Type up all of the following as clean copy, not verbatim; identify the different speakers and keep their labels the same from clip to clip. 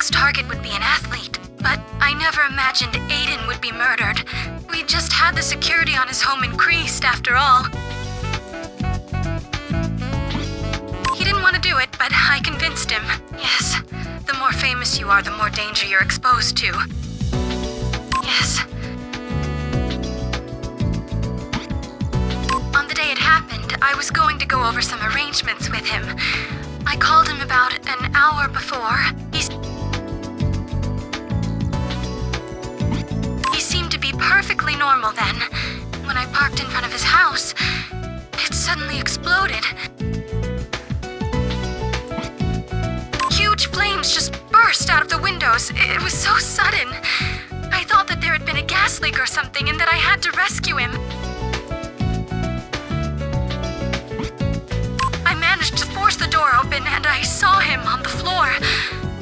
Speaker 1: next target would be an athlete, but I never imagined Aiden would be murdered. We just had the security on his home increased, after all. He didn't want to do it, but I convinced him. Yes, the more famous you are, the more danger you're exposed to. Yes. On the day it happened, I was going to go over some arrangements with him. I called him about an hour before. He seemed to be perfectly normal then. When I parked in front of his house, it suddenly exploded. Huge flames just burst out of the windows. It was so sudden. I thought that there had been a gas leak or something and that I had to rescue him. I managed to force the door open and I saw him on the floor.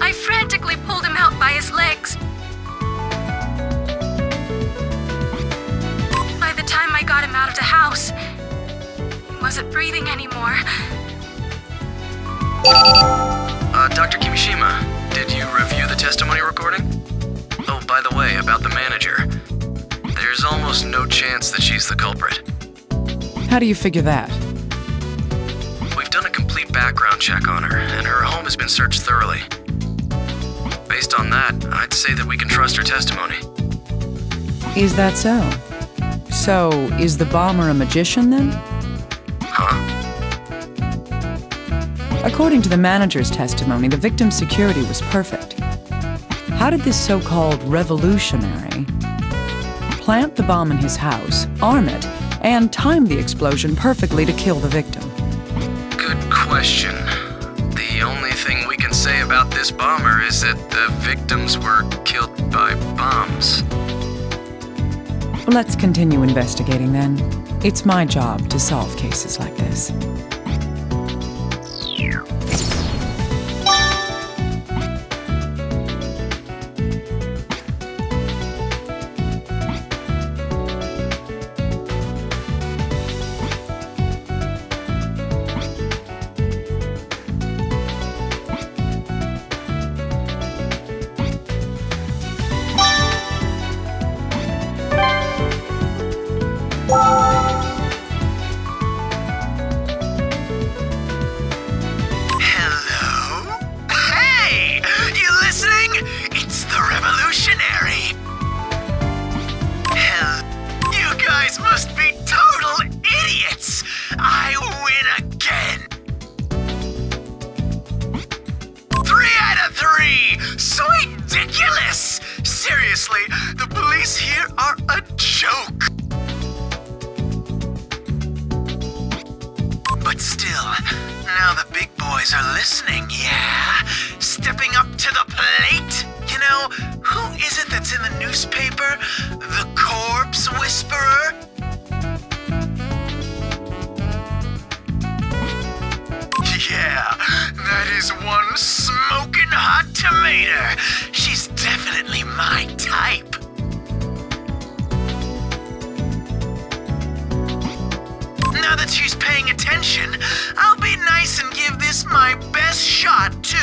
Speaker 1: I frantically pulled him out by his legs. By the time I got him out of the house, he wasn't breathing anymore.
Speaker 2: Dr. Kimishima, did you review the testimony recording? Oh, by the way, about the manager. There's almost no chance that she's the culprit.
Speaker 3: How do you figure that?
Speaker 2: We've done a complete background check on her, and her home has been searched thoroughly. Based on that, I'd say that we can trust her testimony.
Speaker 3: Is that so? So, is the bomber a magician then?
Speaker 2: Huh?
Speaker 3: According to the manager's testimony, the victim's security was perfect. How did this so-called revolutionary plant the bomb in his house, arm it, and time the explosion perfectly to kill the victim?
Speaker 2: Good question. The only thing we can say about this bomber is that the victims were killed by bombs.
Speaker 3: Let's continue investigating then. It's my job to solve cases like this.
Speaker 2: Seriously, the police here are a joke. But still, now the big boys are listening, yeah? Stepping up to the plate. You know, who is it that's in the newspaper? The Corpse Whisperer? Yeah, that is one smoking hot tomato. She's definitely my type. Now that she's paying attention, I'll be nice and give this my best shot, too.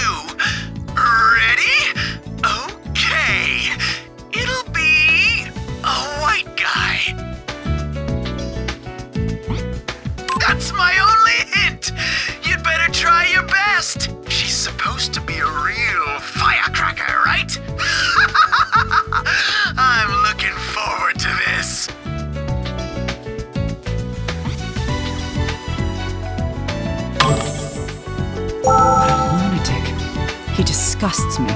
Speaker 2: Ready? Okay. It'll be a white guy. That's my only hint. You'd better try your best. She's supposed to be a real firecracker, right? I'm looking forward to this.
Speaker 3: What a lunatic. He disgusts me.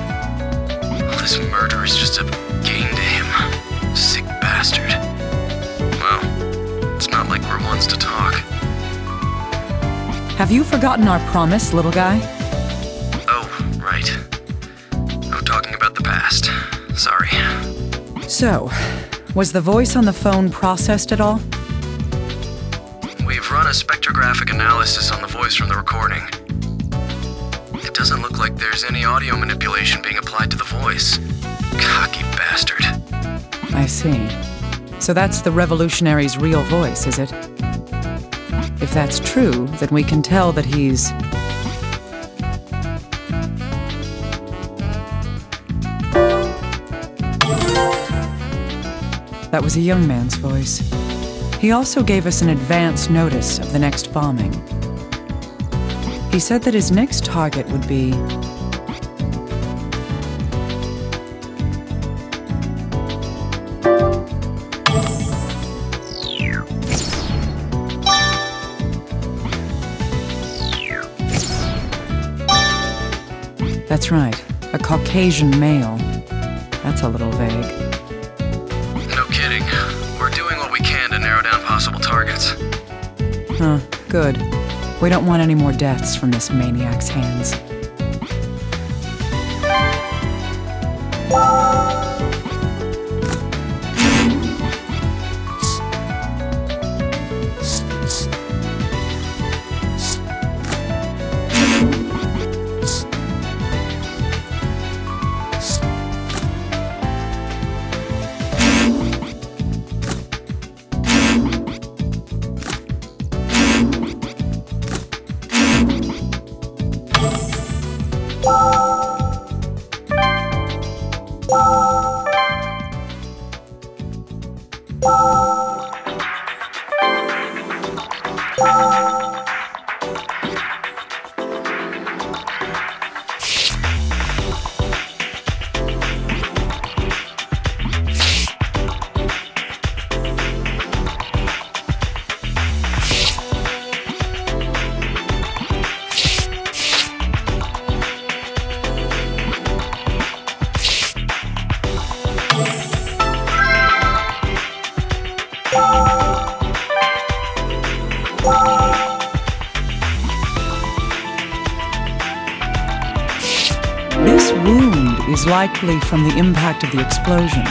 Speaker 2: This murder is just a game to him. Sick bastard. Well, it's not like we're ones to talk.
Speaker 3: Have you forgotten our promise, little guy?
Speaker 2: Oh, right. No talking about the past. Sorry.
Speaker 3: So, was the voice on the phone processed at all?
Speaker 2: We've run a spectrographic analysis on the voice from the recording. It doesn't look like there's any audio manipulation being applied to the voice. Cocky bastard.
Speaker 3: I see. So that's the revolutionary's real voice, is it? If that's true, then we can tell that he's... That was a young man's voice. He also gave us an advance notice of the next bombing. He said that his next target would be... That's right, a Caucasian male. That's a little vague.
Speaker 4: No kidding. We're doing what we can to narrow down possible targets.
Speaker 3: Huh, good. We don't want any more deaths from this maniac's hands. This wound is likely from the impact of the explosion.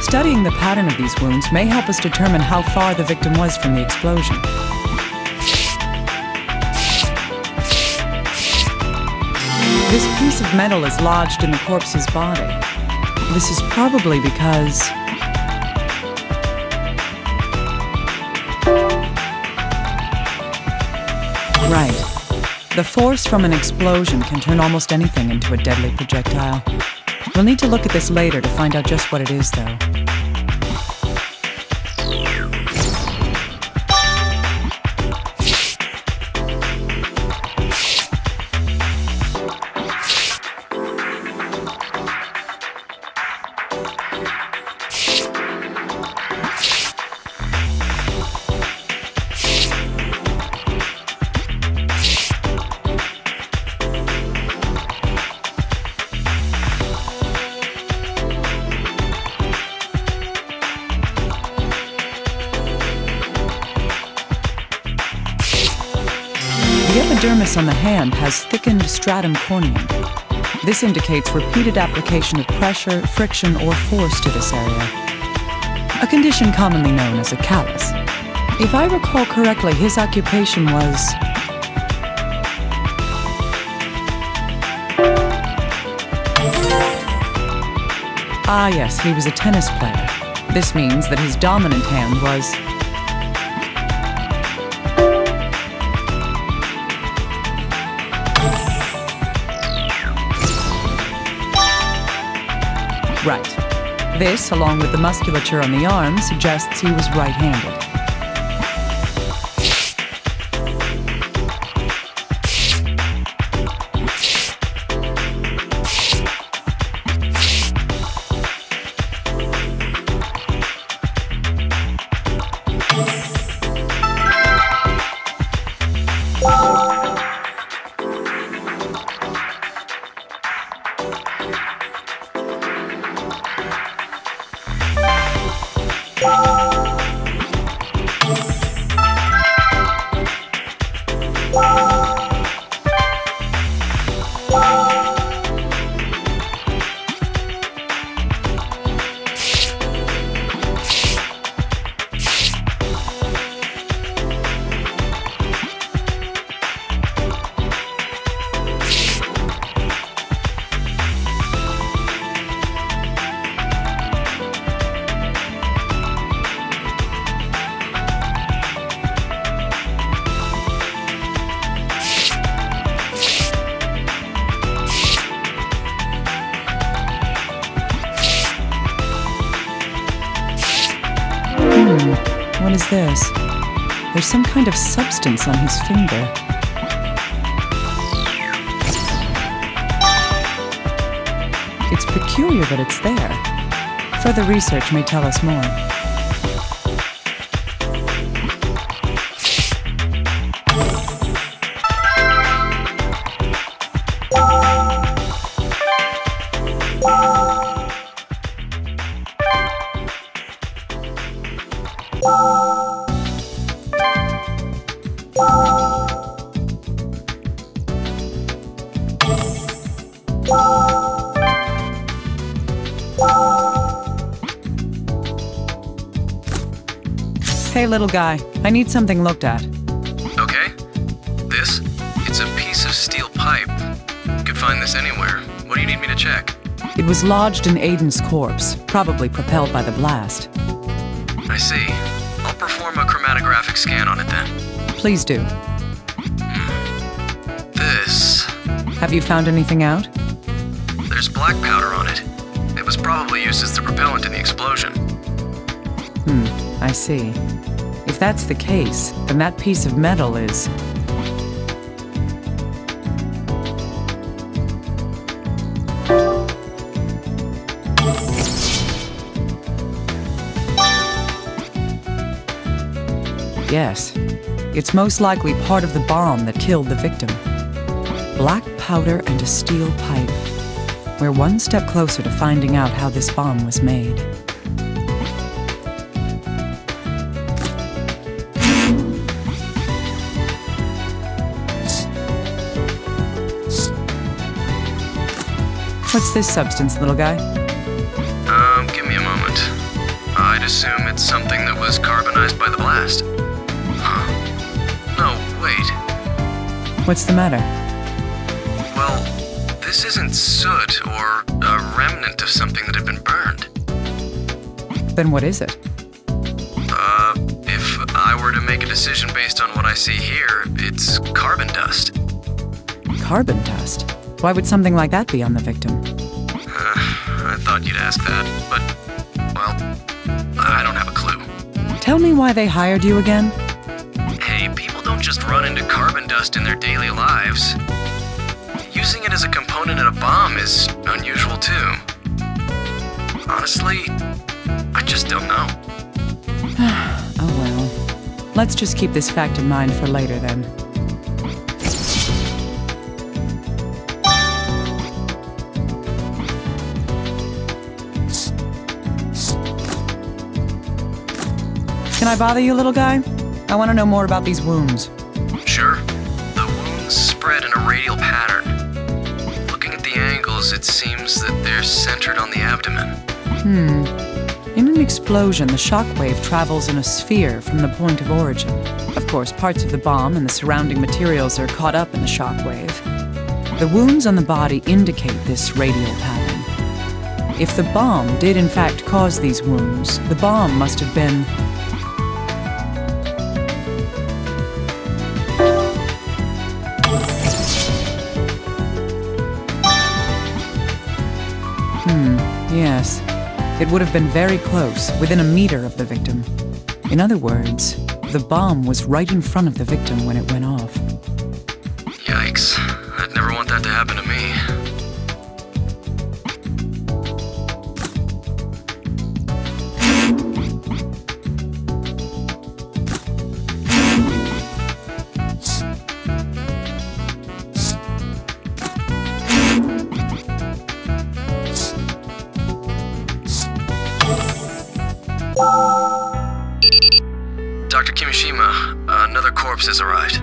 Speaker 3: Studying the pattern of these wounds may help us determine how far the victim was from the explosion. This piece of metal is lodged in the corpse's body. This is probably because... Right. The force from an explosion can turn almost anything into a deadly projectile. We'll need to look at this later to find out just what it is, though. The epidermis on the hand has thickened stratum corneum. This indicates repeated application of pressure, friction, or force to this area. A condition commonly known as a callus. If I recall correctly, his occupation was... Ah yes, he was a tennis player. This means that his dominant hand was... Right. This, along with the musculature on the arm, suggests he was right-handed. What is this? There's some kind of substance on his finger. It's peculiar that it's there. Further research may tell us more. Hey, little guy, I need something looked at.
Speaker 4: Okay. This? It's a piece of steel pipe. You could find this anywhere. What do you need me to check?
Speaker 3: It was lodged in Aiden's corpse, probably propelled by the blast.
Speaker 4: I see. I'll perform a chromatographic scan on it then.
Speaker 3: Please do.
Speaker 4: This...
Speaker 3: Have you found anything out?
Speaker 4: There's black powder on it. It was probably used as the propellant in the explosion.
Speaker 3: I see. If that's the case, then that piece of metal is... Yes, it's most likely part of the bomb that killed the victim. Black powder and a steel pipe. We're one step closer to finding out how this bomb was made. What's this substance, little guy?
Speaker 4: Give me a moment. I'd assume it's something that was carbonized by the blast. Huh. No, wait.
Speaker 3: What's the matter?
Speaker 4: Well, this isn't soot or a remnant of something that had been burned.
Speaker 3: Then what is it?
Speaker 4: If I were to make a decision based on what I see here, it's carbon dust.
Speaker 3: Carbon dust? Why would something like that be on the victim?
Speaker 4: I thought you'd ask that, but, well, I don't have a clue.
Speaker 3: Tell me why they hired you again?
Speaker 4: Hey, people don't just run into carbon dust in their daily lives. Using it as a component in a bomb is unusual too. Honestly, I just don't know.
Speaker 3: Oh well. Let's just keep this fact in mind for later then. Can I bother you, little guy? I want to know more about these wounds.
Speaker 4: Sure. The wounds spread in a radial pattern. Looking at the angles, it seems that they're centered on the abdomen.
Speaker 3: In an explosion, the shockwave travels in a sphere from the point of origin. Of course, parts of the bomb and the surrounding materials are caught up in the shockwave. The wounds on the body indicate this radial pattern. If the bomb did in fact cause these wounds, the bomb must have been... Yes. It would have been very close, within a meter of the victim. In other words, the bomb was right in front of the victim when it went off.
Speaker 4: Yikes. I'd never want that to happen to me. Dr. Kimishima, another corpse has arrived.